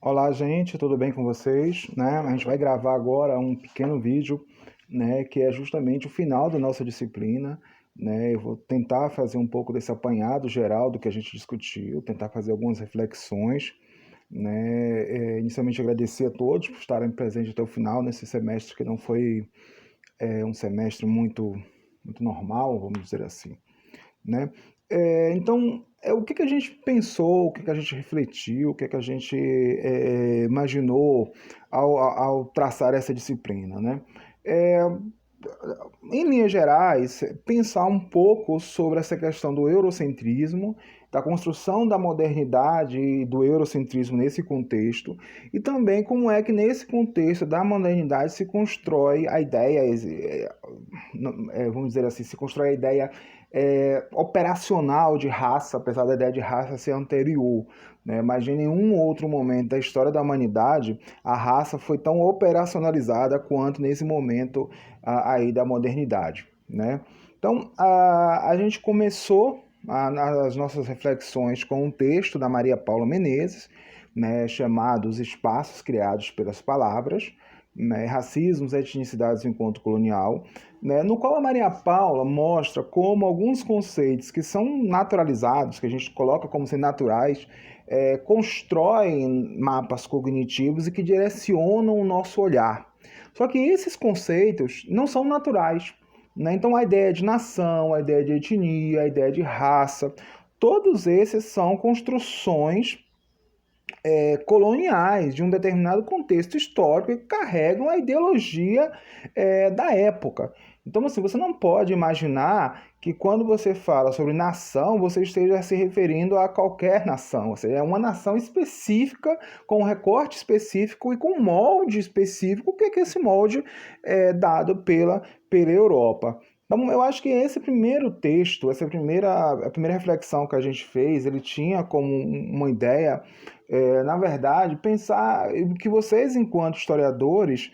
Olá, gente, tudo bem com vocês? Né? A gente vai gravar agora um pequeno vídeo, né, que é justamente o final da nossa disciplina. Né? Eu vou tentar fazer um pouco desse apanhado geral do que a gente discutiu, tentar fazer algumas reflexões. Né? Inicialmente agradecer a todos por estarem presentes até o final nesse semestre que não foi um semestre muito normal, vamos dizer assim. Né? Então, o que a gente pensou, o que a gente refletiu, o que a gente imaginou ao traçar essa disciplina, né? É, Em linhas gerais, pensar um pouco sobre essa questão do eurocentrismo, da construção da modernidade e do eurocentrismo nesse contexto, e também como é que nesse contexto da modernidade se constrói a ideia, vamos dizer assim, se constrói a ideia operacional de raça, apesar da ideia de raça ser anterior. Né? Mas em nenhum outro momento da história da humanidade a raça foi tão operacionalizada quanto nesse momento aí da modernidade. Né? Então, a gente começou as nossas reflexões com um texto da Maria Paula Menezes, né, chamado Os Espaços Criados pelas Palavras, né, Racismos, Etnicidades e Encontro Colonial, né, no qual a Maria Paula mostra como alguns conceitos que são naturalizados, que a gente coloca como sendo naturais, constroem mapas cognitivos e que direcionam o nosso olhar. Só que esses conceitos não são naturais. Né? Então, a ideia de nação, a ideia de etnia, a ideia de raça, todos esses são construções coloniais de um determinado contexto histórico que carregam a ideologia da época. Então, assim, você não pode imaginar que quando você fala sobre nação, você esteja se referindo a qualquer nação. Ou seja, é uma nação específica, com um recorte específico e com um molde específico, que esse molde é dado pela Europa. Então, eu acho que esse primeiro texto, a primeira reflexão que a gente fez, ele tinha como uma ideia, na verdade, pensar que vocês, enquanto historiadores,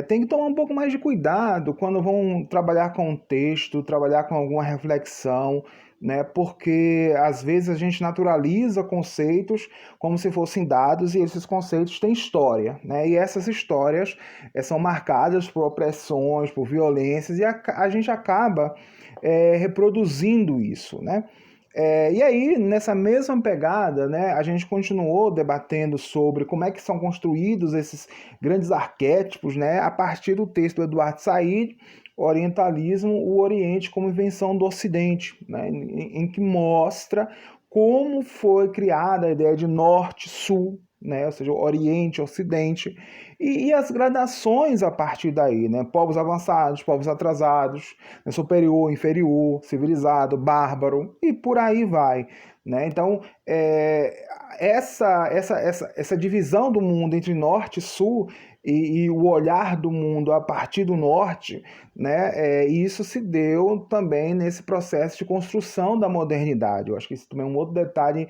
têm que tomar um pouco mais de cuidado quando vão trabalhar com um texto, trabalhar com alguma reflexão, né? Porque às vezes a gente naturaliza conceitos como se fossem dados e esses conceitos têm história, né? E essas histórias são marcadas por opressões, por violências e a gente acaba reproduzindo isso, né? E aí, nessa mesma pegada, né, a gente continuou debatendo sobre como é que são construídos esses grandes arquétipos, né, a partir do texto do Eduardo Said, Orientalismo, o Oriente como invenção do Ocidente, né, em que mostra como foi criada a ideia de norte-sul, né, ou seja, Oriente, Ocidente, e as gradações a partir daí, né, povos avançados, povos atrasados, né, superior, inferior, civilizado, bárbaro, e por aí vai. Né? Então, essa divisão do mundo entre norte e sul e o olhar do mundo a partir do norte, né, isso se deu também nesse processo de construção da modernidade. Eu acho que isso também é um outro detalhe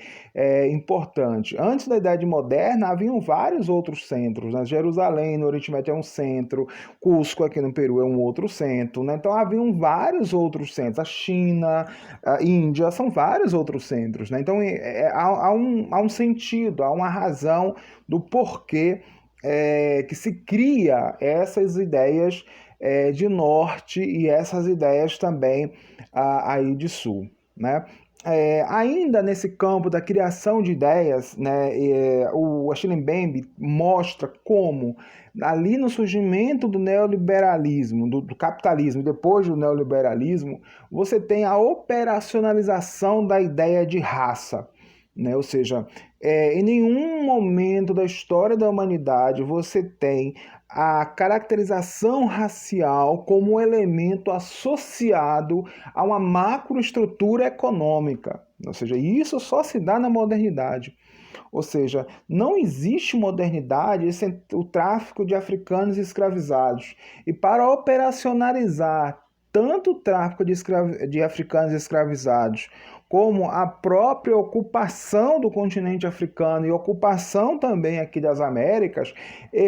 importante. Antes da Idade Moderna, haviam vários outros centros. Né? Jerusalém, no Oriente Médio, é um centro, Cusco, aqui no Peru, é um outro centro. Né? Então, haviam vários outros centros. A China, a Índia, são vários outros centros. Né? Então, há um sentido, há uma razão do porquê que se cria essas ideias de norte e essas ideias também aí de sul. Né? Ainda nesse campo da criação de ideias, né, o Achille Mbembe mostra como, ali no surgimento do neoliberalismo, do capitalismo, depois do neoliberalismo, você tem a operacionalização da ideia de raça. Né? Ou seja, em nenhum momento da história da humanidade você tem a caracterização racial como um elemento associado a uma macroestrutura econômica. Ou seja, isso só se dá na modernidade. Ou seja, não existe modernidade sem o tráfico de africanos escravizados. E para operacionalizar tanto o tráfico de africanos escravizados, como a própria ocupação do continente africano e ocupação também aqui das Américas,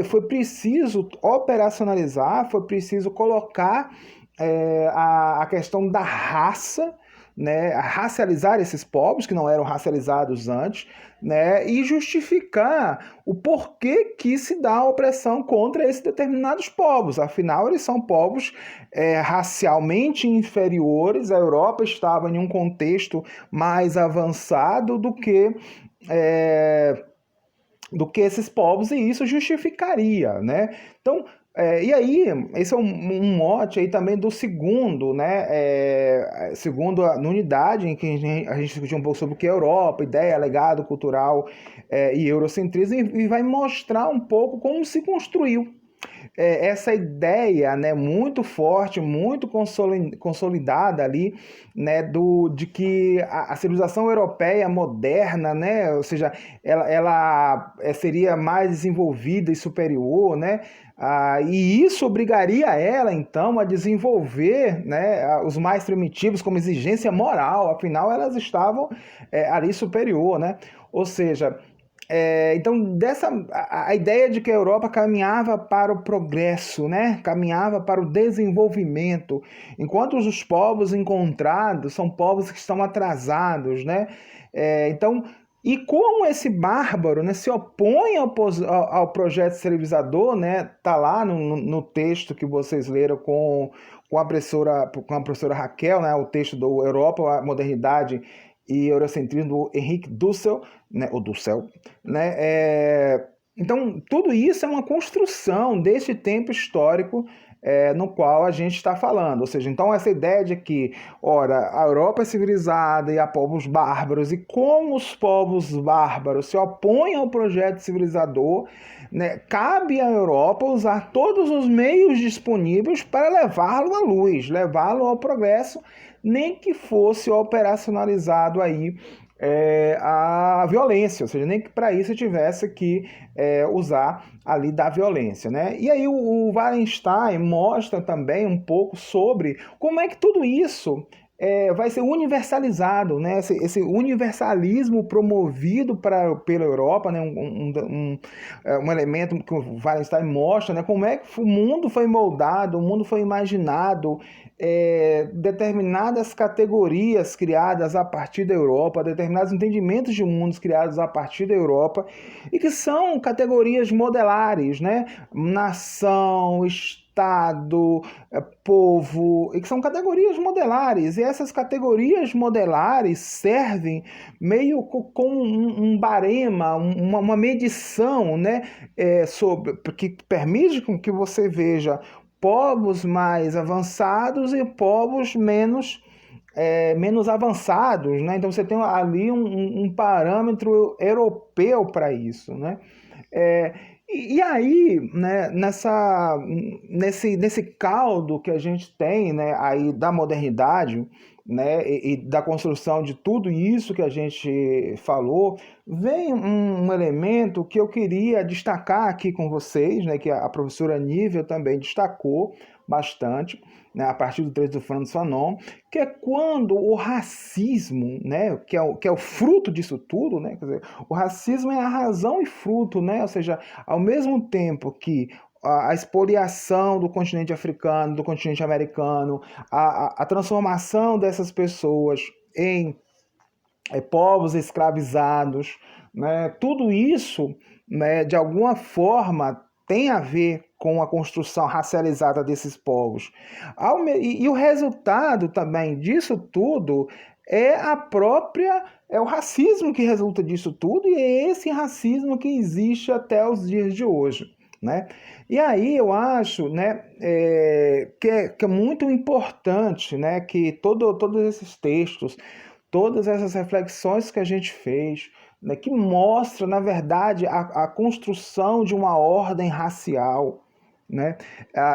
foi preciso operacionalizar, foi preciso colocar a questão da raça, né, a racializar esses povos que não eram racializados antes, né, e justificar o porquê que se dá a opressão contra esses determinados povos. Afinal, eles são povos racialmente inferiores. A Europa estava em um contexto mais avançado do que esses povos, e isso justificaria, né? Então, e aí, esse é um mote aí também do segundo, né? Segundo na unidade em que a gente discutiu um pouco sobre o que é Europa, ideia, legado cultural e eurocentrismo, e vai mostrar um pouco como se construiu essa ideia, né, muito forte, muito consolidada ali, né, de que a civilização europeia moderna, né, ou seja, ela seria mais desenvolvida e superior, né, e isso obrigaria ela, então, a desenvolver, né, os mais primitivos como exigência moral, afinal elas estavam ali superior, né, ou seja, então, a ideia de que a Europa caminhava para o progresso, né? Caminhava para o desenvolvimento, enquanto os povos encontrados são povos que estão atrasados, né? Então, e como esse bárbaro, né, se opõe ao projeto civilizador, né? Tá lá no texto que vocês leram com a professora Raquel, né? O texto do Europa, a Modernidade e Eurocentrismo do Henrique Dussel, né, o Dussel, né? Então, tudo isso é uma construção desse tempo histórico no qual a gente está falando. Ou seja, então essa ideia de que, ora, a Europa é civilizada e há povos bárbaros, e como os povos bárbaros se opõem ao projeto civilizador, né, cabe à Europa usar todos os meios disponíveis para levá-lo à luz, levá-lo ao progresso, nem que fosse operacionalizado aí a violência, ou seja, nem que para isso tivesse que usar ali da violência, né? E aí o Wallenstein mostra também um pouco sobre como é que tudo isso vai ser universalizado, né? Esse universalismo promovido pela Europa, né? Um elemento que o Wallenstein mostra, né? Como é que o mundo foi moldado, o mundo foi imaginado, determinadas categorias criadas a partir da Europa, determinados entendimentos de mundos criados a partir da Europa, e que são categorias modelares, né? Nação, Estado, povo, e que são categorias modelares, e essas categorias modelares servem meio como um barema, uma medição, né, que permite que você veja povos mais avançados e povos menos avançados, né? Então você tem ali um parâmetro europeu para isso, né? E aí, né, nesse caldo que a gente tem, né, aí da modernidade, né, e da construção de tudo isso que a gente falou, vem um elemento que eu queria destacar aqui com vocês, né, que a professora Nívia também destacou bastante, né, a partir do trecho do Franz Fanon, que é quando o racismo, né, que é o fruto disso tudo, né, quer dizer, o racismo é a razão e fruto, né, ou seja, ao mesmo tempo que a expoliação do continente africano, do continente americano, a transformação dessas pessoas em povos escravizados, né, tudo isso, né, de alguma forma tem a ver com a construção racializada desses povos. E o resultado também disso tudo é o racismo que resulta disso tudo, e é esse racismo que existe até os dias de hoje, né? E aí eu acho, né, que é muito importante, né, que todos esses textos, todas essas reflexões que a gente fez, né, que mostra, na verdade, a construção de uma ordem racial, né?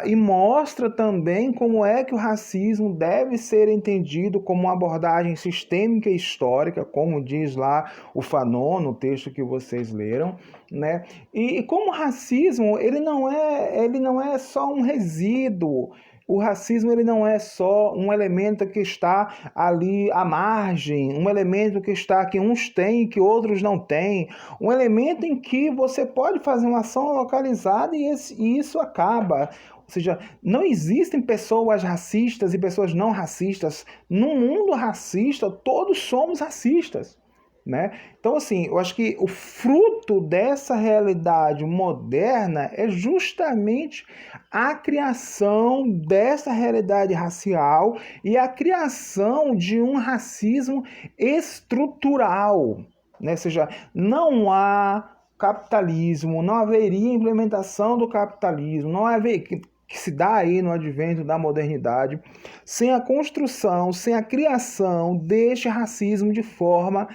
E mostra também como é que o racismo deve ser entendido como uma abordagem sistêmica e histórica, como diz lá o Fanon no texto que vocês leram, né? E como o racismo ele não é só um resíduo. O racismo ele não é só um elemento que está ali à margem, um elemento que uns têm e que outros não têm, um elemento em que você pode fazer uma ação localizada e isso acaba. Ou seja, não existem pessoas racistas e pessoas não racistas. No mundo racista, todos somos racistas, né? Então, assim, eu acho que o fruto dessa realidade moderna é justamente a criação dessa realidade racial e a criação de um racismo estrutural, né? Ou seja, não há capitalismo, não haveria implementação do capitalismo, não haveria, que se dá aí no advento da modernidade, sem a construção, sem a criação deste racismo de forma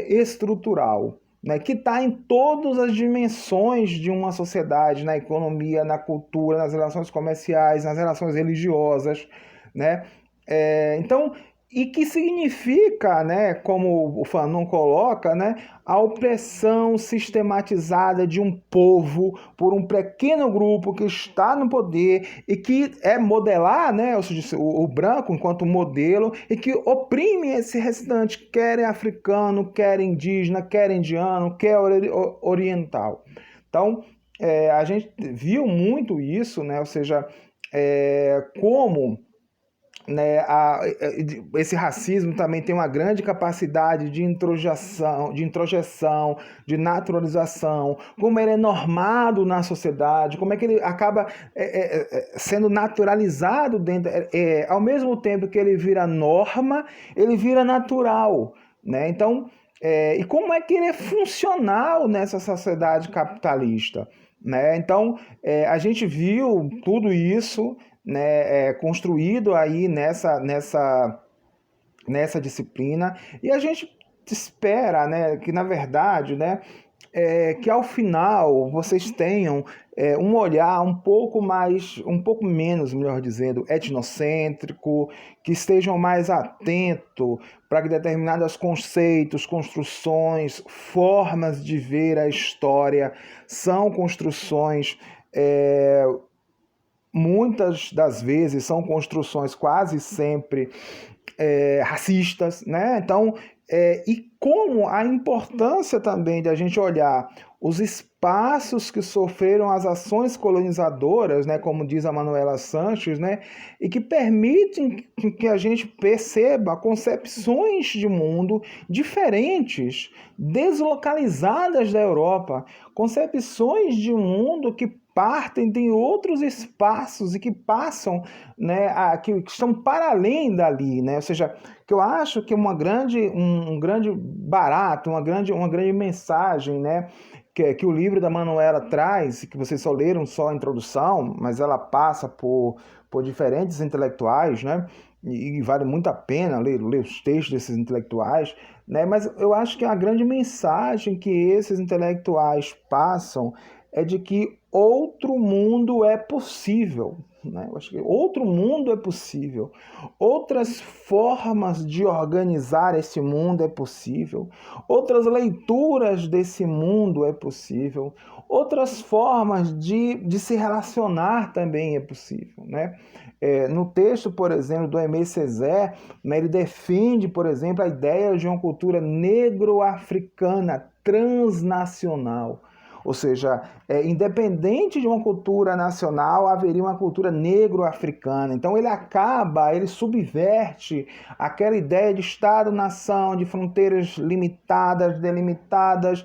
estrutural, né, que está em todas as dimensões de uma sociedade, na economia, na cultura, nas relações comerciais, nas relações religiosas, né? Então, e que significa, né, como o Fanon coloca, né, a opressão sistematizada de um povo por um pequeno grupo que está no poder e que é modelar, né, ou seja, o branco enquanto modelo, e que oprime esse restante, quer africano, quer indígena, quer indiano, quer oriental. Então, a gente viu muito isso, né, ou seja, como, né, esse racismo também tem uma grande capacidade de introjeção, de naturalização, como ele é normado na sociedade, como é que ele acaba sendo naturalizado dentro, ao mesmo tempo que ele vira norma, ele vira natural, né? Então, e como é que ele é funcional nessa sociedade capitalista, né? Então, a gente viu tudo isso, né, construído aí nessa disciplina, e a gente espera, né, que na verdade, né, que ao final vocês tenham um olhar um pouco menos, melhor dizendo, etnocêntrico, que estejam mais atentos para que determinados conceitos, construções, formas de ver a história são construções muitas das vezes são construções quase sempre racistas, né? Então, e como a importância também de a gente olhar os espaços que sofreram as ações colonizadoras, né, como diz a Manuela Sanches, né, e que permitem que a gente perceba concepções de mundo diferentes, deslocalizadas da Europa, concepções de mundo que partem de outros espaços e que passam, né, que estão para além dali, né? Ou seja, que eu acho que um grande barato, uma grande mensagem, né, que o livro da Manuela traz, que vocês só leram só a introdução, mas ela passa por diferentes intelectuais, né? E vale muito a pena ler os textos desses intelectuais, né? Mas eu acho que a grande mensagem que esses intelectuais passam é de que outro mundo é possível, né? Eu acho que outro mundo é possível, outras formas de organizar esse mundo é possível, outras leituras desse mundo é possível, outras formas de se relacionar também é possível, né? No texto, por exemplo, do Aimé Césaire, né, ele defende, por exemplo, a ideia de uma cultura negro-africana transnacional. Ou seja, independente de uma cultura nacional, haveria uma cultura negro-africana. Então ele subverte aquela ideia de Estado-nação, de fronteiras limitadas, delimitadas,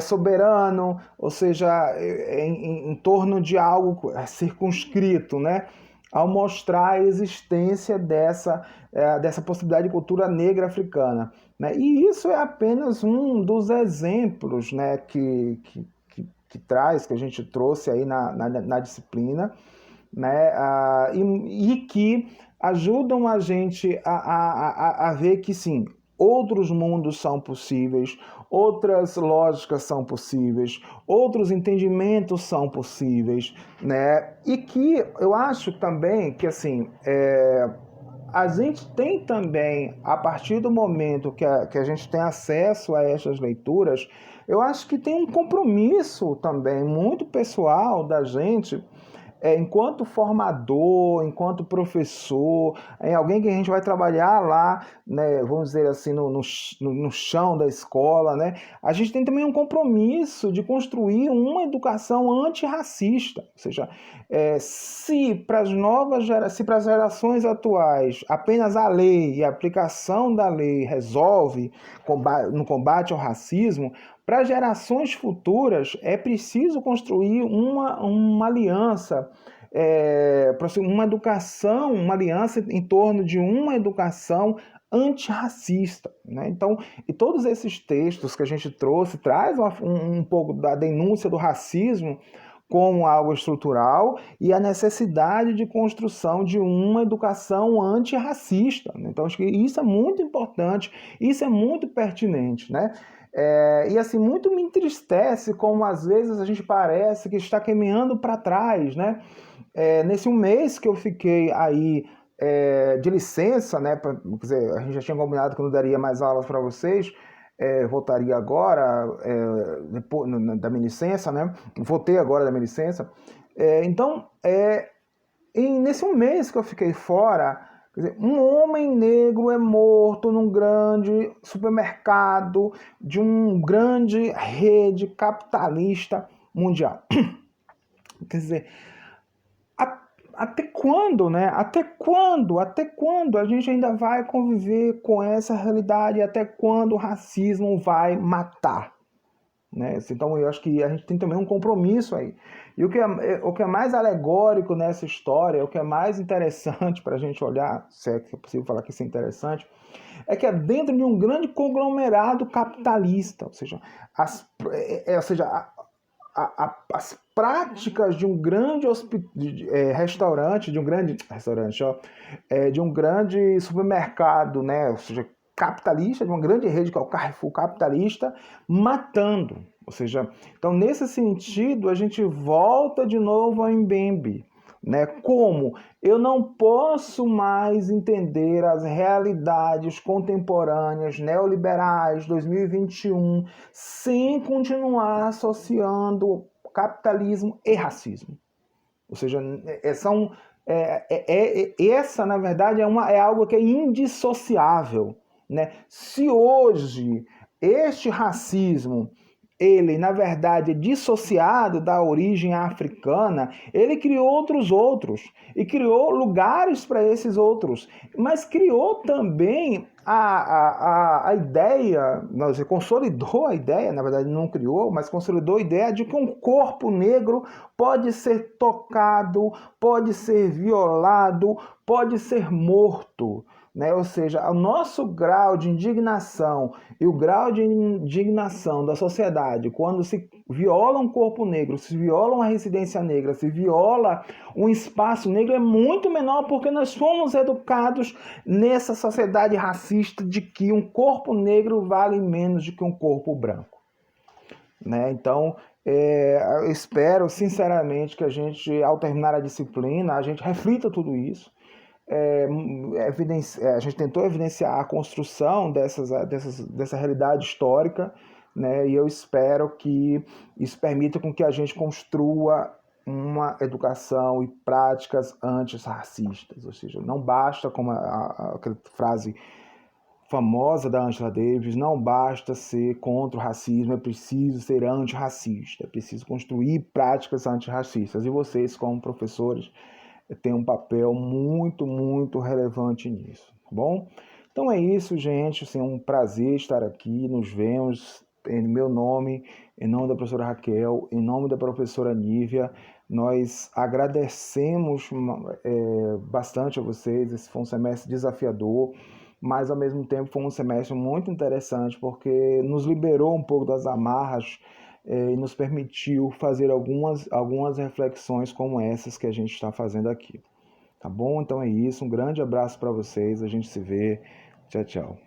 soberano, ou seja, em torno de algo circunscrito, né? Ao mostrar a existência dessa possibilidade de cultura negra africana, né? E isso é apenas um dos exemplos, né, que traz, que a gente trouxe aí na disciplina, né, e que ajudam a gente a ver que sim, outros mundos são possíveis, outras lógicas são possíveis, outros entendimentos são possíveis, né? E que eu acho também que assim, a gente tem também, a partir do momento que a gente tem acesso a essas leituras, eu acho que tem um compromisso também muito pessoal da gente enquanto formador, enquanto professor, em alguém que a gente vai trabalhar lá, né, vamos dizer assim, no chão da escola, né, a gente tem também um compromisso de construir uma educação antirracista. Ou seja, se para as gerações atuais apenas a lei e a aplicação da lei resolve no combate ao racismo, para gerações futuras é preciso construir uma aliança, uma educação, uma aliança em torno de uma educação antirracista, né? Então, e todos esses textos que a gente trouxe traz um pouco da denúncia do racismo como algo estrutural e a necessidade de construção de uma educação antirracista. Então, acho que isso é muito importante, isso é muito pertinente, né? E assim, muito me entristece como às vezes a gente parece que está caminhando para trás, né? Nesse um mês que eu fiquei aí de licença, né? Quer dizer, a gente já tinha combinado que eu não daria mais aulas para vocês, voltaria agora, depois da minha licença, né? Voltei agora da minha licença. Então, nesse um mês que eu fiquei fora, quer dizer, um homem negro é morto num grande supermercado de uma grande rede capitalista mundial. Quer dizer, até quando, né? Até quando? Até quando a gente ainda vai conviver com essa realidade? Até quando o racismo vai matar? Né? Então eu acho que a gente tem também um compromisso aí. E o que é mais alegórico nessa história, o que é mais interessante para a gente olhar, se é que é possível falar que isso é interessante, é que é dentro de um grande conglomerado capitalista, ou seja, as práticas de um grande restaurante, de um grande restaurante, de um grande supermercado, né? Ou seja, capitalista, de uma grande rede que é o Carrefour capitalista, matando. Ou seja, então nesse sentido a gente volta de novo ao Mbembe, né? Como eu não posso mais entender as realidades contemporâneas neoliberais 2021 sem continuar associando capitalismo e racismo. Ou seja, essa na verdade é algo que é indissociável, né? Se hoje este racismo ele, na verdade, é dissociado da origem africana, ele criou outros, e criou lugares para esses outros, mas criou também a ideia, consolidou a ideia, na verdade não criou, mas consolidou a ideia de que um corpo negro pode ser tocado, pode ser violado, pode ser morto. Né? Ou seja, o nosso grau de indignação e o grau de indignação da sociedade quando se viola um corpo negro, se viola uma residência negra, se viola um espaço negro é muito menor porque nós fomos educados nessa sociedade racista de que um corpo negro vale menos do que um corpo branco. Né? Então, eu espero sinceramente que a gente, ao terminar a disciplina, a gente reflita tudo isso. A gente tentou evidenciar a construção dessa realidade histórica, né? E eu espero que isso permita com que a gente construa uma educação e práticas antirracistas, ou seja, não basta, como aquela frase famosa da Angela Davis, não basta ser contra o racismo, é preciso ser antirracista, é preciso construir práticas antirracistas. E vocês, como professores, tem um papel muito, muito relevante nisso, tá bom? Então é isso, gente, assim, é um prazer estar aqui, nos vemos em meu nome, em nome da professora Raquel, em nome da professora Nívia, nós agradecemos bastante a vocês, esse foi um semestre desafiador, mas ao mesmo tempo foi um semestre muito interessante, porque nos liberou um pouco das amarras e nos permitiu fazer algumas reflexões como essas que a gente está fazendo aqui. Tá bom? Então é isso. Um grande abraço para vocês. A gente se vê. Tchau, tchau.